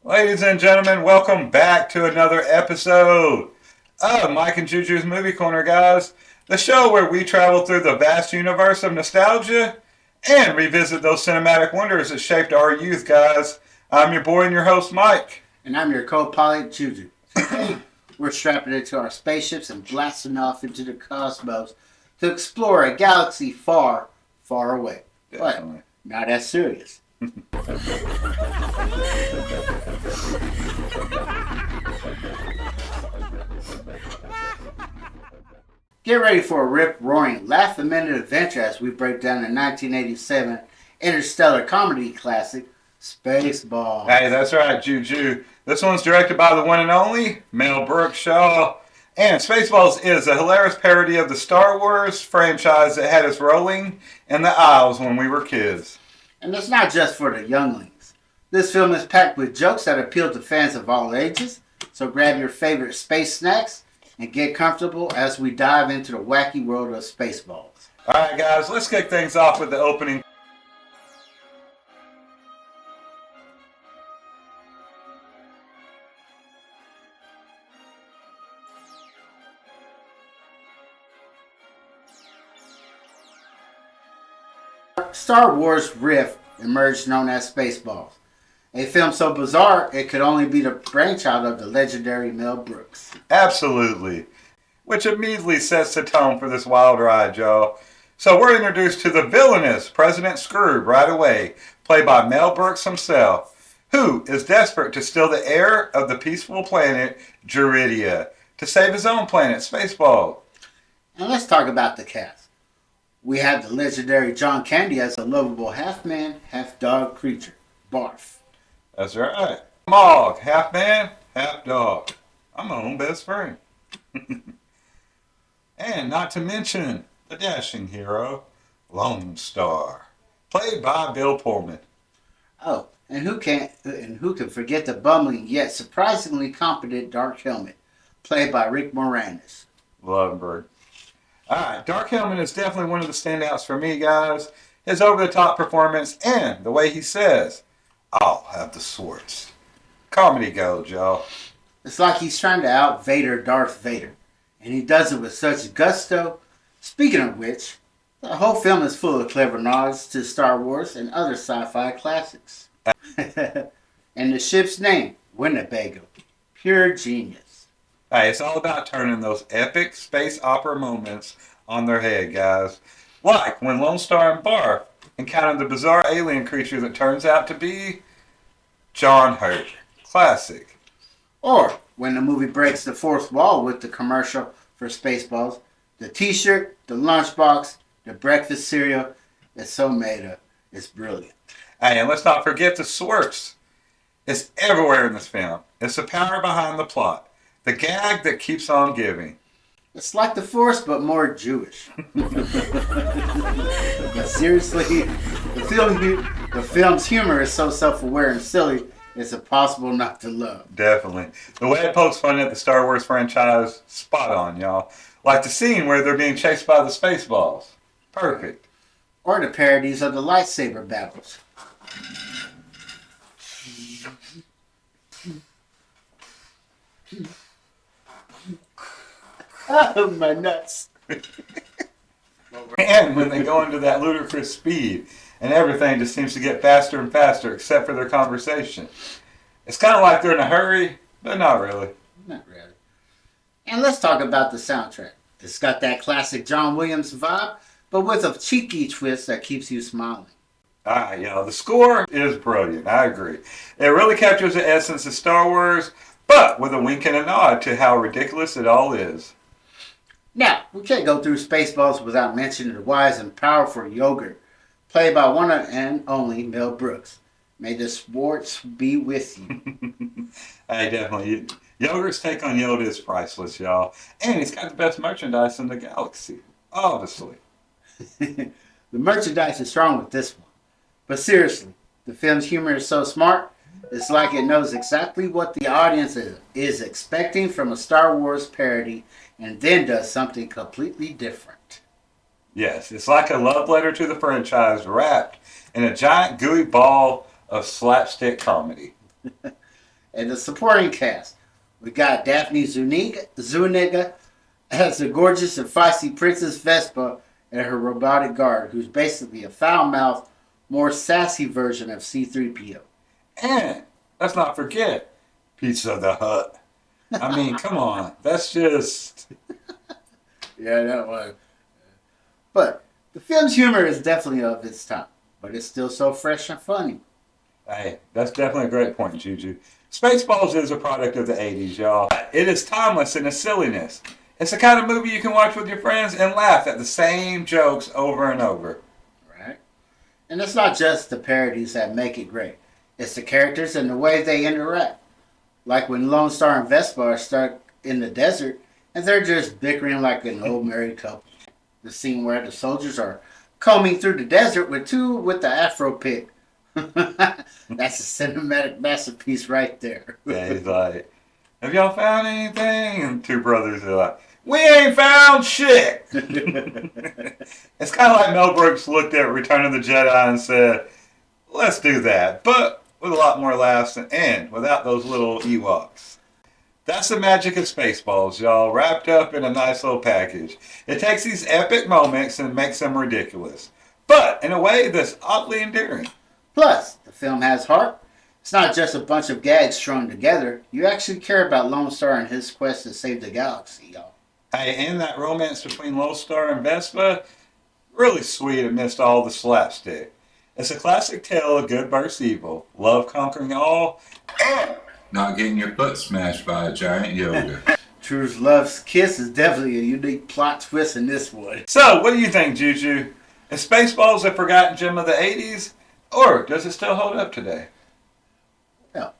Ladies and gentlemen, welcome back to another episode of Mike and Juju's Movie Corner, guys. The show where we travel through the vast universe of nostalgia and revisit those cinematic wonders that shaped our youth, guys. I'm your boy and your host, Mike. And I'm your co-pilot, Juju. Today, we're strapping into our spaceships and blasting off into the cosmos to explore a galaxy far, far away. Definitely. But not as serious. Get ready for a rip-roaring, laugh-a-minute adventure as we break down the 1987 interstellar comedy classic, Spaceballs. Hey, that's right, Juju. This one's directed by the one and only Mel Brooks, y'all. And Spaceballs is a hilarious parody of the Star Wars franchise that had us rolling in the aisles when we were kids. And it's not just for the younglings. This film is packed with jokes that appeal to fans of all ages, so grab your favorite space snacks and get comfortable as we dive into the wacky world of Spaceballs. Alright guys, let's kick things off with the opening. Star Wars riff emerged known as Spaceballs, a film so bizarre it could only be the brainchild of the legendary Mel Brooks. Absolutely. Which immediately sets the tone for this wild ride, y'all. So we're introduced to the villainous President Scrooge right away, played by Mel Brooks himself, who is desperate to steal the air of the peaceful planet Juridia to save his own planet, Spaceball. And let's talk about the cast. We have the legendary John Candy as a lovable half-man, half-dog creature, Barf. That's right. Mog, half man, half dog. I'm my own best friend. And not to mention the dashing hero, Lone Star, played by Bill Pullman. Oh, and who can forget the bumbling yet surprisingly competent Dark Helmet, played by Rick Moranis. Lovenberg. Alright, Dark Helmet is definitely one of the standouts for me, guys. His over-the-top performance and the way he says, I'll have the Schwartz. Comedy gold, y'all. It's like he's trying to out-Vader Darth Vader, and he does it with such gusto. Speaking of which, the whole film is full of clever nods to Star Wars and other sci-fi classics. And the ship's name, Winnebago. Pure genius. Hey, it's all about turning those epic space opera moments on their head, guys. Like when Lone Star and Barf encounter the bizarre alien creature that turns out to be John Hurt. Classic. Or when the movie breaks the fourth wall with the commercial for Spaceballs, the t-shirt, the lunchbox, the breakfast cereal, it's so made up. It's brilliant. Hey, and let's not forget the Schwartz. It's everywhere in this film. It's the power behind the plot. The gag that keeps on giving. It's like the Force, but more Jewish. But seriously, the film's humor is so self-aware and silly, it's impossible not to love. Definitely. The way it pokes fun at the Star Wars franchise, spot on, y'all. Like the scene where they're being chased by the Spaceballs. Perfect. Or the parodies of the lightsaber battles. Oh, my nuts. And when they go into that ludicrous speed, and everything just seems to get faster and faster, except for their conversation. It's kind of like they're in a hurry, but not really. Not really. And let's talk about the soundtrack. It's got that classic John Williams vibe, but with a cheeky twist that keeps you smiling. The score is brilliant. I agree. It really captures the essence of Star Wars, but with a wink and a nod to how ridiculous it all is. Now, we can't go through Spaceballs without mentioning the wise and powerful Yogurt, played by one and only Mel Brooks. May the Schwartz be with you. Hey, definitely. Yogurt's take on Yoda is priceless, y'all. And he's got the best merchandise in the galaxy. Obviously. The merchandise is strong with this one. But seriously, the film's humor is so smart, it's like it knows exactly what the audience is expecting from a Star Wars parody and then does something completely different. Yes, it's like a love letter to the franchise wrapped in a giant gooey ball of slapstick comedy. And the supporting cast, we got Daphne Zuniga as the gorgeous and feisty Princess Vespa and her robotic guard, who's basically a foul-mouthed, more sassy version of C-3PO. And let's not forget Pizza the Hut. I mean, come on. That's just... Yeah, that was. But the film's humor is definitely of its time, but it's still so fresh and funny. Hey, that's definitely a great point, Juju. Spaceballs is a product of the 80s, y'all. It is timeless in its silliness. It's the kind of movie you can watch with your friends and laugh at the same jokes over and over. Right? And it's not just the parodies that make it great. It's the characters and the way they interact. Like when Lone Star and Vespa are stuck in the desert and they're just bickering like an old married couple. The scene where the soldiers are combing through the desert with the Afro pick. That's a cinematic masterpiece right there. Yeah, he's like, have y'all found anything? And two brothers are like, we ain't found shit. It's kind of like Mel Brooks looked at Return of the Jedi and said, let's do that, but with a lot more laughs and without those little Ewoks. That's the magic of Spaceballs, y'all, wrapped up in a nice little package. It takes these epic moments and makes them ridiculous, but in a way that's oddly endearing. Plus, the film has heart. It's not just a bunch of gags strung together. You actually care about Lone Star and his quest to save the galaxy, y'all. Hey, and that romance between Lone Star and Vespa, really sweet amidst all the slapstick. It's a classic tale of good versus evil, love conquering all, and not getting your foot smashed by a giant yoga. True Love's Kiss is definitely a unique plot twist in this one. So, what do you think, Juju? Is Spaceballs a forgotten gem of the 80s, or does it still hold up today?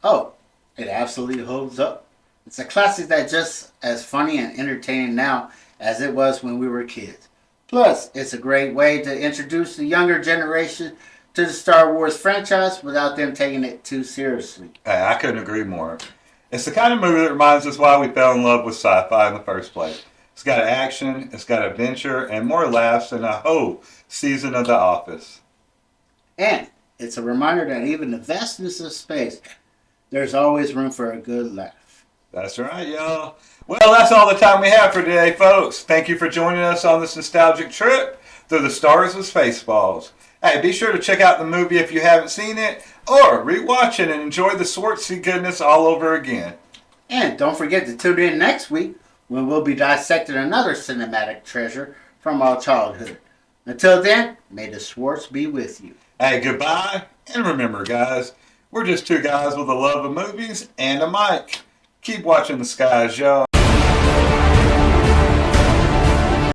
Oh, it absolutely holds up. It's a classic that's just as funny and entertaining now as it was when we were kids. Plus, it's a great way to introduce the younger generation to the Star Wars franchise without them taking it too seriously. Hey, I couldn't agree more. It's the kind of movie that reminds us why we fell in love with sci-fi in the first place. It's got action, it's got adventure, and more laughs than a whole season of The Office. And it's a reminder that even the vastness of space, there's always room for a good laugh. That's right, y'all. Well, that's all the time we have for today, folks. Thank you for joining us on this nostalgic trip through the stars of Spaceballs. Hey, be sure to check out the movie if you haven't seen it, or rewatch it and enjoy the Schwartz goodness all over again. And don't forget to tune in next week when we'll be dissecting another cinematic treasure from our childhood. Until then, may the Schwartz be with you. Hey, goodbye, and remember, guys, we're just two guys with a love of movies and a mic. Keep watching the skies, y'all.